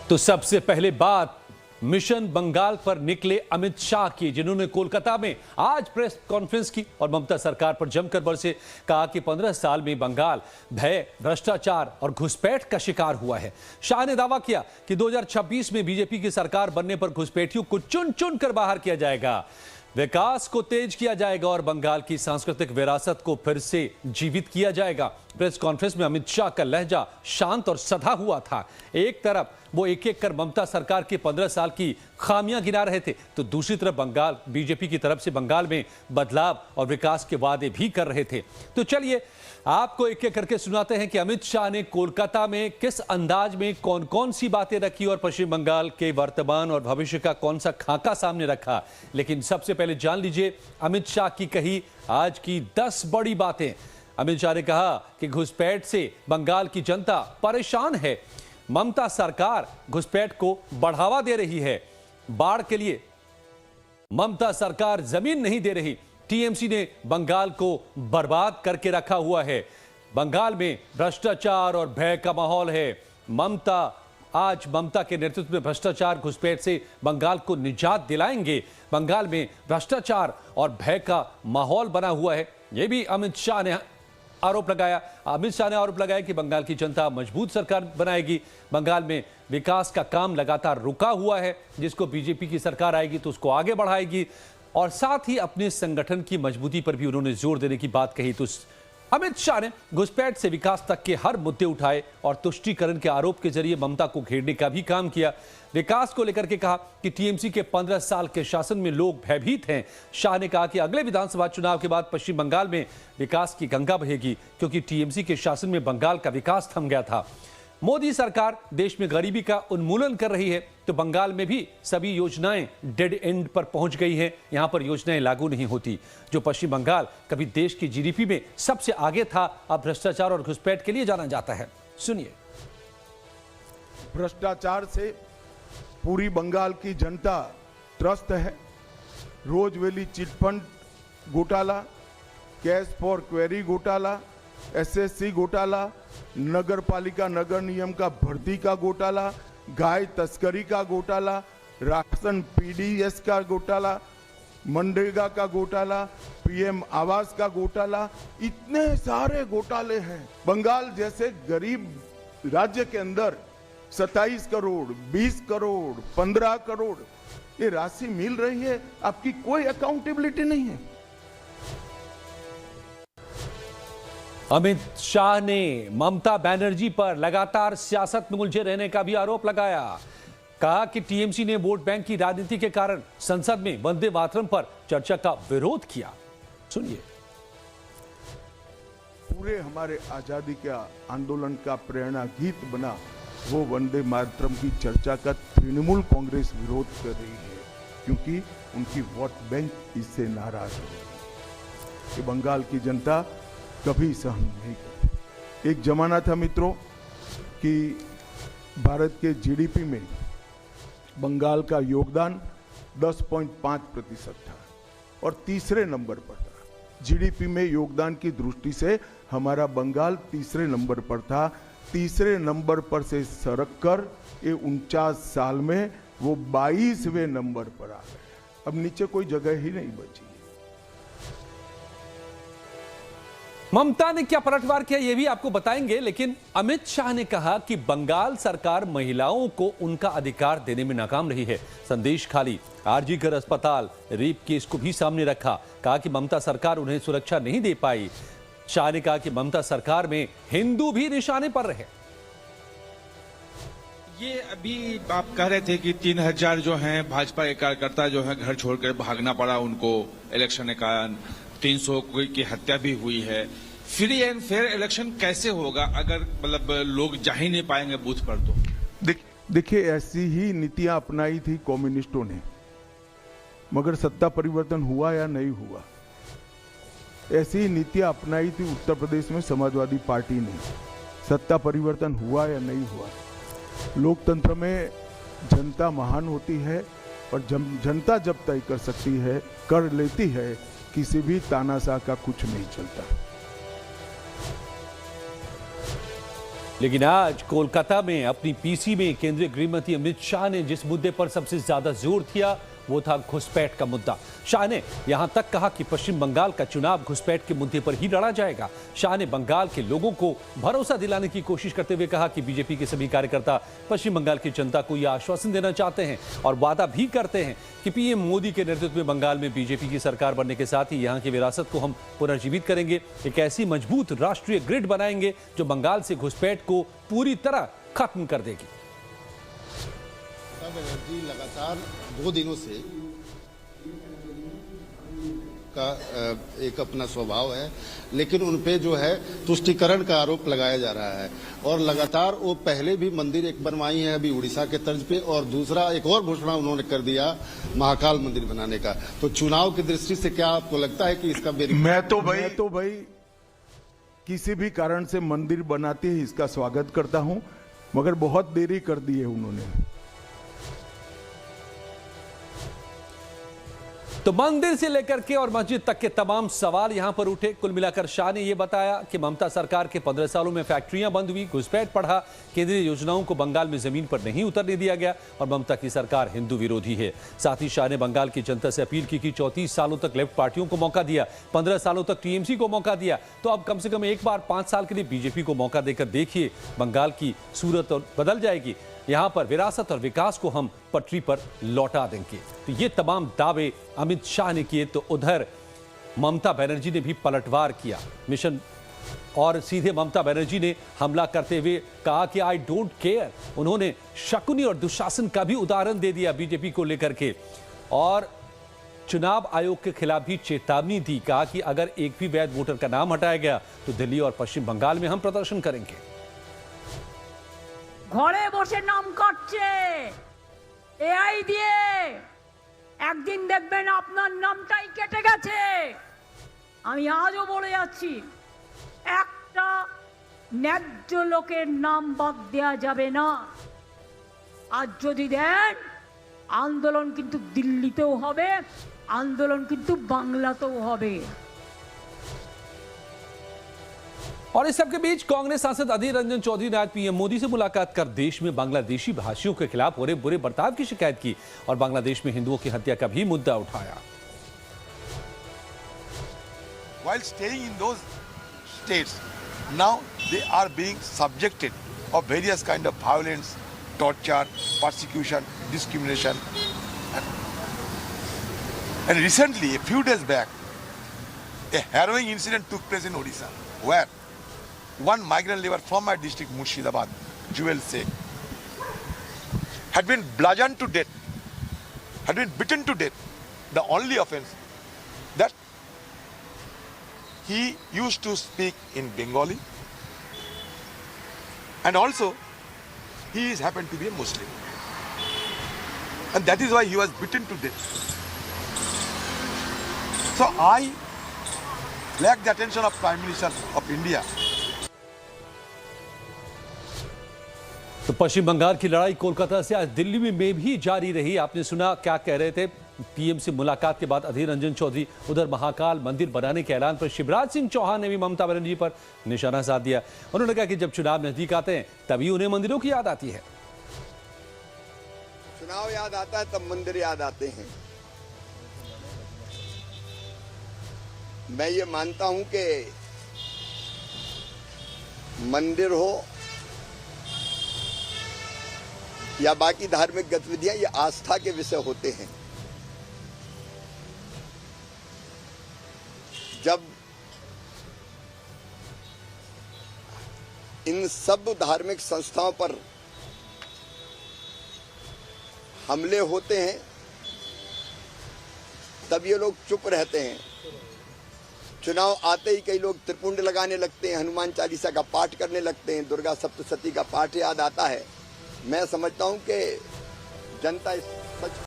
तो सबसे पहले बात मिशन बंगाल पर निकले अमित शाह की, जिन्होंने कोलकाता में आज प्रेस कॉन्फ्रेंस की और ममता सरकार पर जमकर बरसे। कहा कि 15 साल में बंगाल भय, भ्रष्टाचार और घुसपैठ का शिकार हुआ है। शाह ने दावा किया कि 2026 में बीजेपी की सरकार बनने पर घुसपैठियों को चुन चुन कर बाहर किया जाएगा, विकास को तेज किया जाएगा और बंगाल की सांस्कृतिक विरासत को फिर से जीवित किया जाएगा। प्रेस कॉन्फ्रेंस में अमित शाह का लहजा शांत और सधा हुआ था। एक तरफ वो एक एक कर ममता सरकार के 15 साल की खामियां गिना रहे थे, तो दूसरी तरफ बंगाल बीजेपी की तरफ से बंगाल में बदलाव और विकास के वादे भी कर रहे थे। तो चलिए आपको एक एक करके सुनाते हैं कि अमित शाह ने कोलकाता में किस अंदाज में कौन कौन सी बातें रखी और पश्चिम बंगाल के वर्तमान और भविष्य का कौन सा खाका सामने रखा। लेकिन सबसे पहले जान लीजिए अमित शाह की कही आज की 10 बड़ी बातें। अमित शाह ने कहा कि घुसपैठ से बंगाल की जनता परेशान है, ममता सरकार घुसपैठ को बढ़ावा दे रही है, बाढ़ के लिए ममता सरकार जमीन नहीं दे रही, टीएमसी ने बंगाल को बर्बाद करके रखा हुआ है, बंगाल में भ्रष्टाचार और भय का माहौल है, ममता के नेतृत्व में भ्रष्टाचार घुसपैठ से बंगाल को निजात दिलाएंगे, बंगाल में भ्रष्टाचार और भय का माहौल बना हुआ है। यह भी अमित शाह ने आरोप लगाया कि बंगाल की जनता मजबूत सरकार बनाएगी, बंगाल में विकास का काम लगातार रुका हुआ है, जिसको बीजेपी की सरकार आएगी तो उसको आगे बढ़ाएगी, और साथ ही अपने संगठन की मजबूती पर भी उन्होंने जोर देने की बात कही। तो अमित शाह ने घुसपैठ से विकास तक के हर मुद्दे उठाए और तुष्टीकरण के आरोप के जरिए ममता को घेरने का भी काम किया। विकास को लेकर के कहा कि टीएमसी के 15 साल के शासन में लोग भयभीत हैं। शाह ने कहा कि अगले विधानसभा चुनाव के बाद पश्चिम बंगाल में विकास की गंगा बहेगी, क्योंकि टीएमसी के शासन में बंगाल का विकास थम गया था। मोदी सरकार देश में गरीबी का उन्मूलन कर रही है, तो बंगाल में भी सभी योजनाएं डेड एंड पर पहुंच गई हैं। यहां पर योजनाएं लागू नहीं होती। जो पश्चिम बंगाल कभी देश की जीडीपी में सबसे आगे था, अब भ्रष्टाचार और घुसपैठ के लिए जाना जाता है। सुनिए। भ्रष्टाचार से पूरी बंगाल की जनता त्रस्त है। रोजवेली चिटफंड घोटाला, कैश फॉर क्वेरी घोटाला, एसएससी घोटाला, नगर पालिका नगर नियम का भर्ती का घोटाला, गाय तस्करी का घोटाला, राशन पीडीएस का घोटाला, मनरेगा का घोटाला, पीएम आवास का घोटाला, इतने सारे घोटाले हैं। बंगाल जैसे गरीब राज्य के अंदर 27 करोड़, 20 करोड़, 15 करोड़ ये राशि मिल रही है, आपकी कोई अकाउंटेबिलिटी नहीं है। अमित शाह ने ममता बनर्जी पर लगातार सियासत में उलझे रहने का भी आरोप लगाया। कहा कि टीएमसी ने वोट बैंक की राजनीति के कारण संसद में वंदे मातरम पर चर्चा का विरोध किया। सुनिए। पूरे हमारे आजादी के आंदोलन का प्रेरणा गीत बना वो वंदे मातरम की चर्चा का तृणमूल कांग्रेस विरोध कर रही है, क्योंकि उनकी वोट बैंक इससे नाराज हो रही है। ये बंगाल की जनता कभी सहन नहीं करती। एक जमाना था मित्रों कि भारत के जीडीपी में बंगाल का योगदान 10.5% था और तीसरे नंबर पर था। जीडीपी में योगदान की दृष्टि से हमारा बंगाल तीसरे नंबर पर था। तीसरे नंबर पर से सरक कर ये 49 साल में वो 22वें नंबर पर आ गए। अब नीचे कोई जगह ही नहीं बची। ममता ने क्या पलटवार किया ये भी आपको बताएंगे, लेकिन अमित शाह ने कहा कि बंगाल सरकार महिलाओं को उनका अधिकार देने में नाकाम रही है। संदेश खाली, आरजी कर अस्पताल, रेप केस को भी सामने रखा। कहा कि ममता सरकार उन्हें सुरक्षा नहीं दे पाई। शाह ने कहा कि ममता सरकार में हिंदू भी निशाने पर रहे। ये अभी आप कह रहे थे कि 3000 जो हैं भाजपा के कार्यकर्ता जो है घर छोड़कर भागना पड़ा उनको इलेक्शन के कारण, 300 की हत्या भी हुई है। फ्री एंड फेयर इलेक्शन कैसे होगा अगर मतलब लोग जा ही नहीं पाएंगे बूथ पर? तो देखिए ऐसी ही नीतियां अपनाई थी कम्युनिस्टों ने, मगर सत्ता परिवर्तन हुआ या नहीं हुआ। ऐसी ही नीतियां अपनाई थी उत्तर प्रदेश में समाजवादी पार्टी ने, सत्ता परिवर्तन हुआ या नहीं हुआ। लोकतंत्र में जनता महान होती है और जनता जब तय कर सकती है, कर लेती है, किसी भी तानाशाह का कुछ नहीं चलता। लेकिन आज कोलकाता में अपनी पीसी में केंद्रीय गृहमंत्री अमित शाह ने जिस मुद्दे पर सबसे ज्यादा जोर दिया वो था घुसपैठ का मुद्दा। शाह ने यहां तक कहा कि पश्चिम बंगाल का चुनाव घुसपैठ के मुद्दे पर ही लड़ा जाएगा। शाह ने बंगाल के लोगों को भरोसा दिलाने की कोशिश करते हुए कहा कि बीजेपी के सभी कार्यकर्ता पश्चिम बंगाल की जनता को यह आश्वासन देना चाहते हैं और वादा भी करते हैं कि पीएम मोदी के नेतृत्व में बंगाल में बीजेपी की सरकार बनने के साथ ही यहां की विरासत को हम पुनर्जीवित करेंगे, एक ऐसी मजबूत राष्ट्रीय ग्रिड बनाएंगे जो बंगाल से घुसपैठ को पूरी तरह खत्म कर देगी। बनर्जी लगातार 2 दिनों से का एक अपना स्वभाव है, लेकिन उनपे जो है तुष्टीकरण का आरोप लगाया जा रहा है और लगातार वो पहले भी मंदिर एक बनवाई है अभी उड़ीसा के तर्ज पे, और दूसरा एक और घोषणा उन्होंने कर दिया महाकाल मंदिर बनाने का। तो चुनाव की दृष्टि से क्या आपको लगता है कि इसका मैं तो भाई किसी भी कारण से मंदिर बनाते ही इसका स्वागत करता हूं, मगर बहुत देरी कर दी है उन्होंने। तो मंदिर से लेकर के और मस्जिद तक के तमाम सवाल यहां पर उठे। कुल मिलाकर शाह ने यह बताया कि ममता सरकार के 15 सालों में फैक्ट्रियां बंद हुई, घुसपैठ बढ़ा, केंद्रीय योजनाओं को बंगाल में जमीन पर नहीं उतरने दिया गया और ममता की सरकार हिंदू विरोधी है। साथ ही शाह ने बंगाल की जनता से अपील की कि 34 सालों तक लेफ्ट पार्टियों को मौका दिया, 15 सालों तक टीएमसी को मौका दिया, तो अब कम से कम एक बार 5 साल के लिए बीजेपी को मौका देकर देखिए, बंगाल की सूरत और बदल जाएगी। यहां पर विरासत और विकास को हम पटरी पर लौटा देंगे। तो ये तमाम दावे अमित शाह ने किए, तो उधर ममता बनर्जी ने भी पलटवार किया मिशन और सीधे ममता बनर्जी ने हमला करते हुए कहा कि आई डोंट केयर। उन्होंने शकुनी और दुशासन का भी उदाहरण दे दिया बीजेपी को लेकर के और चुनाव आयोग के खिलाफ भी चेतावनी दी। कहा कि अगर एक भी वैध वोटर का नाम हटाया गया तो दिल्ली और पश्चिम बंगाल में हम प्रदर्शन करेंगे। ঘরে বসে নাম কাটছে এআই দিয়ে, একদিন দেখবেন আপনার নামটাই কেটে গেছে। আমি আজও বলে যাচ্ছি, একটা ন্যায্য লোকের নাম বাদ দেওয়া যাবে না। আজ যদি দেন, আন্দোলন কিন্তু দিল্লিতেও হবে, আন্দোলন কিন্তু বাংলাতেও হবে। और इस सबके बीच कांग्रेस सांसद अधीर रंजन चौधरी ने आज पीएम मोदी से मुलाकात कर देश में बांग्लादेशी भाषियों के खिलाफ हो रहे बुरे बर्ताव की शिकायत की और बांग्लादेश में हिंदुओं की हत्या का भी मुद्दा उठाया। While staying in those states, now they are being subjected of various kind of violence, torture, persecution, discrimination. And recently, a few days back, a harrowing incident took place in Odisha, where one migrant labor from my district, Murshidabad, Jewel Sheikh, had been bludgeoned to death, had been beaten to death. The only offense that he used to speak in Bengali, and also he happened to be a Muslim, and that is why he was beaten to death. So I lack the attention of Prime Minister of India. तो पश्चिम बंगाल की लड़ाई कोलकाता से आज दिल्ली में भी जारी रही। आपने सुना क्या कह रहे थे पीएम से मुलाकात के बाद अधीर रंजन चौधरी। उधर महाकाल मंदिर बनाने के ऐलान पर शिवराज सिंह चौहान ने भी ममता बनर्जी पर निशाना साध दिया। उन्होंने कहा कि जब चुनाव नजदीक आते हैं तभी उन्हें मंदिरों की याद आती है। चुनाव याद आता है तब मंदिर याद आते हैं। मैं ये मानता हूं कि मंदिर हो या बाकी धार्मिक गतिविधियां, ये आस्था के विषय होते हैं। जब इन सब धार्मिक संस्थाओं पर हमले होते हैं तब ये लोग चुप रहते हैं। चुनाव आते ही कई लोग त्रिपुंड लगाने लगते हैं, हनुमान चालीसा का पाठ करने लगते हैं, दुर्गा सप्तशती का पाठ याद आता है। मैं समझता हूं कि जनता इस सच